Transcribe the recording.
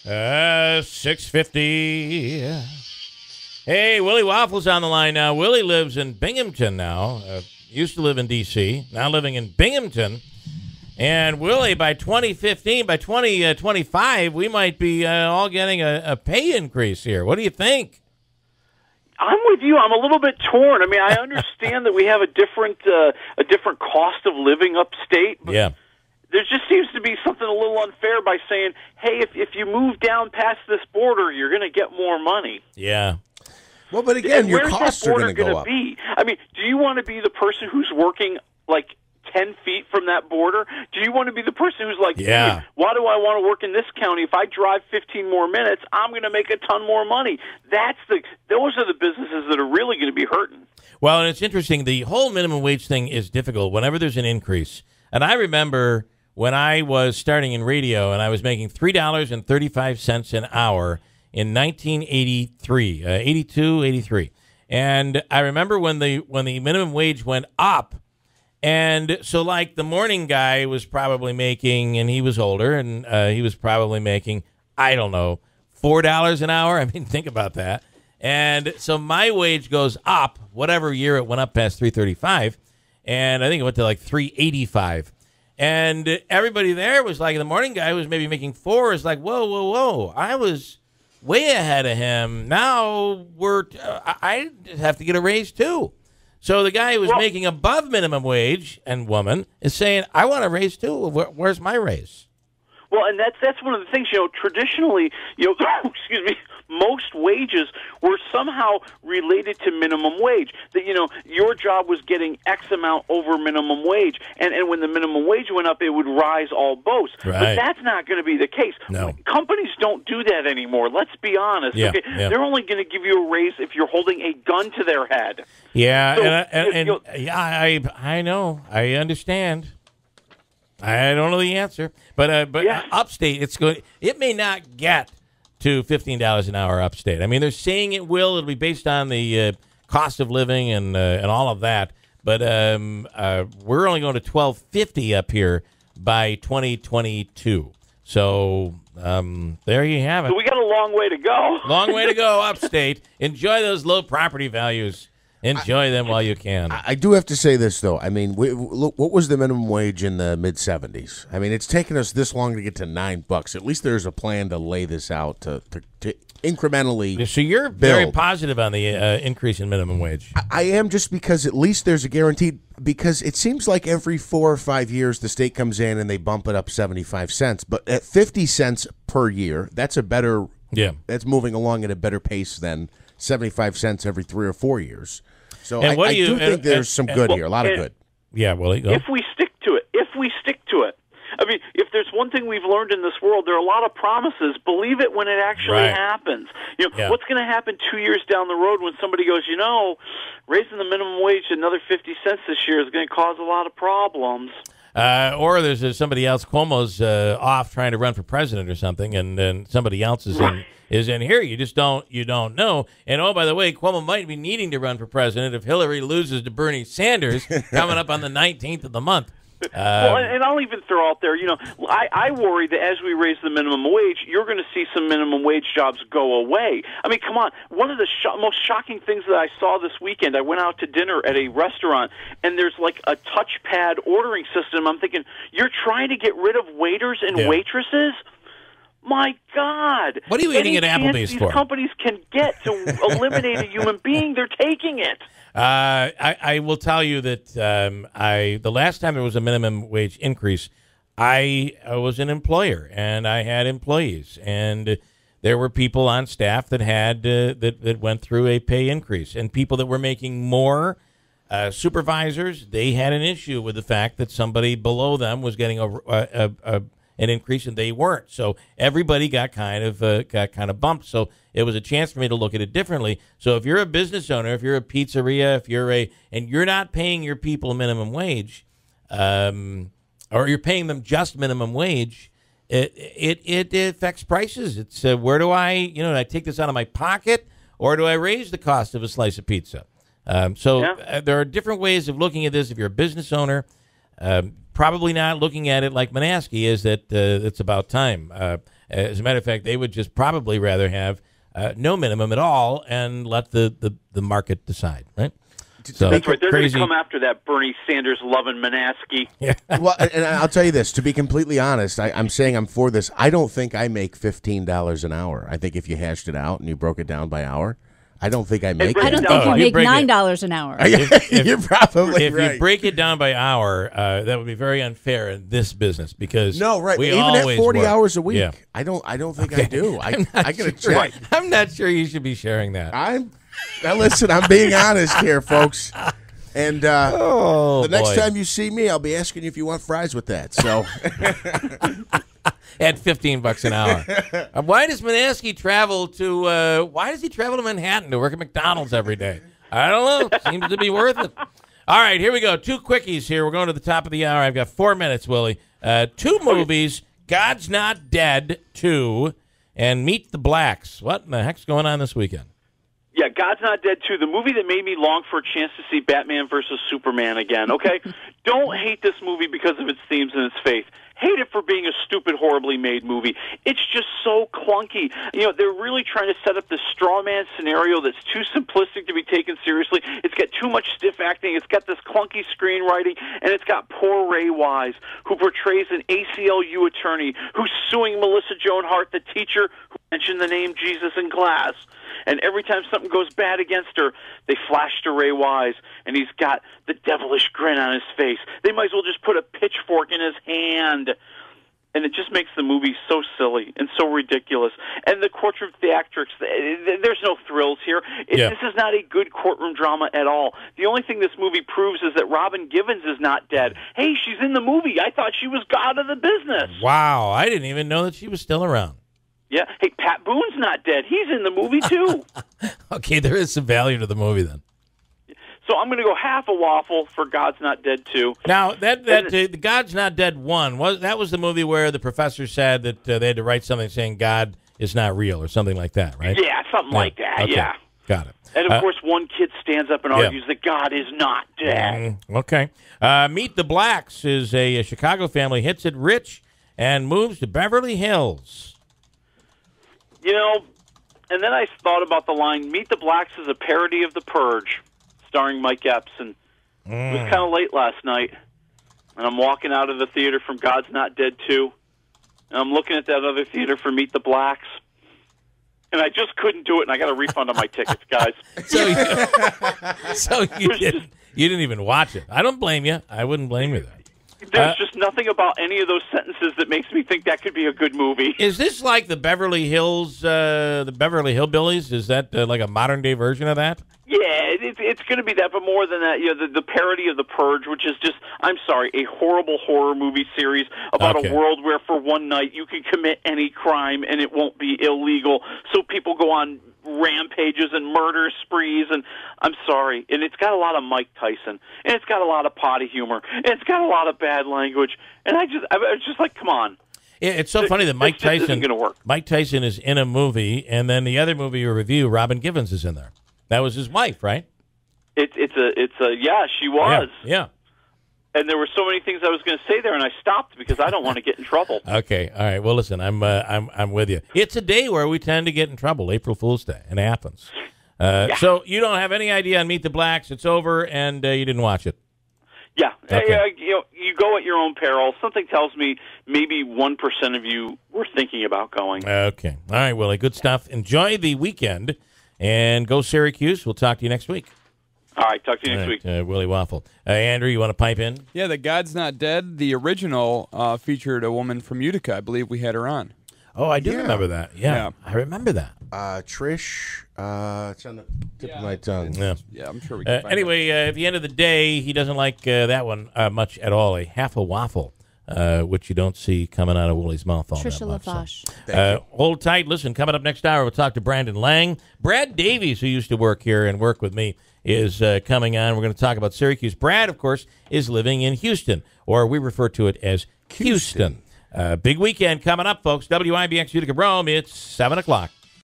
6:50. Hey, Willie Waffle's on the line now. Willie lives in Binghamton now. Used to live in D.C., now living in Binghamton. And Willie, by 2015, by 2025, we might be all getting a pay increase here. What do you think? I'm with you. I'm a little bit torn. I mean, I understand that we have a different cost of living upstate. But yeah. There just seems to be something a little unfair by saying, hey, if you move down past this border, you're going to get more money. Yeah. Well, but again, your costs are going to go up. Be? I mean, do you want to be the person who's working like 10 feet from that border? Do you want to be the person who's like, yeah, hey, why do I want to work in this county? If I drive 15 more minutes, I'm going to make a ton more money. Those are the businesses that are really going to be hurting. Well, and it's interesting. The whole minimum wage thing is difficult whenever there's an increase. And I remember when I was starting in radio and I was making $3.35 an hour in 1983, 82, 83. And I remember when the minimum wage went up, and so like the morning guy was probably making, and he was older, and he was probably making, I don't know, $4 an hour. I mean, think about that. And so my wage goes up, whatever year it went up past 335, and I think it went to like 385. And everybody there was like, the morning guy was maybe making $4. It's like, whoa. I was way ahead of him. Now I have to get a raise too. So the guy who was making above minimum wage and woman is saying, I want a raise too. Where's my raise? Well, and that's one of the things, traditionally, excuse me, most wages were somehow related to minimum wage. That, your job was getting X amount over minimum wage. And when the minimum wage went up, it would rise all boats. Right. But that's not going to be the case. No. Companies don't do that anymore. Let's be honest. Yeah, okay? yeah. They're only going to give you a raise if you're holding a gun to their head. Yeah, So, I know. I understand. I don't know the answer, but yes. Upstate, it may not get to $15 an hour upstate. I mean, they're saying it will. It'll be based on the cost of living and all of that. But we're only going to $12.50 up here by 2022. So there you have it. So we got a long way to go. Long way to go upstate. Enjoy those low property values. Enjoy them while you can. I do have to say this, though. I mean, look, what was the minimum wage in the mid-'70s? I mean, it's taken us this long to get to $9. At least there's a plan to lay this out to incrementally. So you're very positive on the increase in minimum wage. I am, just because at least there's a guaranteed, because it seems like every 4 or 5 years the state comes in and they bump it up 75 cents. But at 50 cents per year, that's a better, that's moving along at a better pace than 75 cents every 3 or 4 years. So I do think there's some good here, a lot of good. Yeah, Willie, go. If we stick to it. I mean, if there's one thing we've learned in this world, there are a lot of promises. Believe it when it actually happens. What's going to happen 2 years down the road when somebody goes, raising the minimum wage another 50 cents this year is going to cause a lot of problems. Or there's somebody else, Cuomo's off trying to run for president or something, and then somebody else is in here. You just don't know. And oh, by the way, Cuomo might be needing to run for president if Hillary loses to Bernie Sanders coming up on the 19th of the month. Well, and I'll even throw out there, I worry that as we raise the minimum wage, you're going to see some minimum wage jobs go away. I mean, come on. One of the most shocking things that I saw this weekend, I went out to dinner at a restaurant, and there's like a touchpad ordering system. I'm thinking, you're trying to get rid of waiters and waitresses? My God. What are you eating at Applebee's for? These companies can get to eliminate a human being, they're taking it. I will tell you that the last time there was a minimum wage increase, I was an employer and I had employees, and there were people on staff that had that went through a pay increase, and people that were making more. Supervisors, they had an issue with the fact that somebody below them was getting an increase and they weren't. So everybody got kind of bumped. So it was a chance for me to look at it differently. So if you're a business owner, if you're a pizzeria, and you're not paying your people minimum wage, or you're paying them just minimum wage, it affects prices. It's where do I take this out of my pocket, or do I raise the cost of a slice of pizza? There are different ways of looking at this. If you're a business owner, probably not looking at it like Manaski is that it's about time. As a matter of fact, they would just probably rather have no minimum at all and let the market decide, right? So that's right. They're going to come after that Bernie Sanders loving Manaski. Yeah. Well, and I'll tell you this, to be completely honest, I'm saying I'm for this. I don't think I make $15 an hour. I think if you hashed it out and you broke it down by hour, I don't think I make. I don't think you make $9 an hour. You're probably if right. you break it down by hour, that would be very unfair in this business because we even at 40 hours a week. I don't think I do. I got to check. Right. I'm not sure you should be sharing that. Now listen, I'm being honest here, folks. And the next time you see me, I'll be asking you if you want fries with that. So at $15 an hour. Why does Manaski travel to? Why does he travel to Manhattan to work at McDonald's every day? I don't know. Seems to be worth it. All right, here we go. 2 quickies here. We're going to the top of the hour. I've got 4 minutes, Willie. 2 movies: God's Not Dead 2 and Meet the Blacks. What in the heck's going on this weekend? Yeah, God's Not Dead 2, the movie that made me long for a chance to see Batman versus Superman again, okay? Don't hate this movie because of its themes and its faith. Hate it for being a stupid, horribly made movie. It's just so clunky. You know, they're really trying to set up this straw man scenario that's too simplistic to be taken seriously. It's got too much stiff acting. It's got this clunky screenwriting, and it's got poor Ray Wise, who portrays an ACLU attorney who's suing Melissa Joan Hart, the teacher who mentioned the name Jesus in class. And every time something goes bad against her, they flash to Ray Wise, and he's got the devilish grin on his face. They might as well just put a pitchfork in his hand. And it just makes the movie so silly and so ridiculous. And the courtroom theatrics, there's no thrills here. This is not a good courtroom drama at all. The only thing this movie proves is that Robin Givens is not dead. Hey, she's in the movie. I thought she was god of the business. Wow, I didn't even know that she was still around. Yeah. Hey, Pat Boone's not dead. He's in the movie, too. Okay, there is some value to the movie, then. So I'm going to go half a waffle for God's Not Dead 2. Now, the God's Not Dead 1, that was the movie where the professor said that they had to write something saying God is not real or something like that, right? Yeah, something like that, okay. Yeah. Got it. And, of course, one kid stands up and argues that God is not dead. Okay. Meet the Blacks is a Chicago family, hits it rich, and moves to Beverly Hills. You know, and then I thought about the line, Meet the Blacks is a parody of The Purge, starring Mike Epps. And it was kind of late last night, and I'm walking out of the theater from God's Not Dead 2, and I'm looking at that other theater for Meet the Blacks, and I just couldn't do it, and I got a refund on my tickets, guys. So you didn't even watch it. I don't blame you. I wouldn't blame you, though. There's just nothing about any of those sentences that makes me think that could be a good movie. Is this like the Beverly Hills, the Beverly Hillbillies? Is that like a modern-day version of that? Yeah, it's going to be that, but more than that, you know, the parody of The Purge, which is just, I'm sorry, a horrible horror movie series about a world where for one night you can commit any crime and it won't be illegal. So people go on rampages and murder sprees, and I'm sorry, and it's got a lot of Mike Tyson, and it's got a lot of potty humor, and it's got a lot of bad language, and I was just like, come on. It's so funny that Mike Tyson isn't going to work. Mike Tyson is in a movie, and then the other movie you review, Robin Givens is in there. That was his wife, right? Yeah, she was. Yeah. And there were so many things I was going to say there, and I stopped because I don't want to get in trouble. Okay, all right. Well, listen, I'm with you. It's a day where we tend to get in trouble. April Fool's Day, and it happens. So you don't have any idea on Meet the Blacks. It's over, and you didn't watch it. Yeah, okay. You go at your own peril. Something tells me maybe 1% of you were thinking about going. Okay, all right, Willie. Good stuff. Enjoy the weekend, and go Syracuse. We'll talk to you next week. All right, talk to you next week. Willie Waffle. Andrew, you want to pipe in? Yeah, the God's Not Dead, the original, featured a woman from Utica. I believe we had her on. Oh, I do remember that. Yeah, I remember that. Trish, it's on the tip of my tongue. Yeah, I'm sure we can find anyway, at the end of the day, he doesn't like that one much at all. A half a waffle, which you don't see coming out of Willie's mouth all Trisha that much. LaFoche. Hold tight. Listen, coming up next hour, we'll talk to Brandon Lang. Brad Davies, who used to work here and work with me, is coming on. We're going to talk about Syracuse. Brad, of course, is living in Houston, or we refer to it as Houston. Big weekend coming up, folks. WIBX Utica Rome. It's 7 o'clock.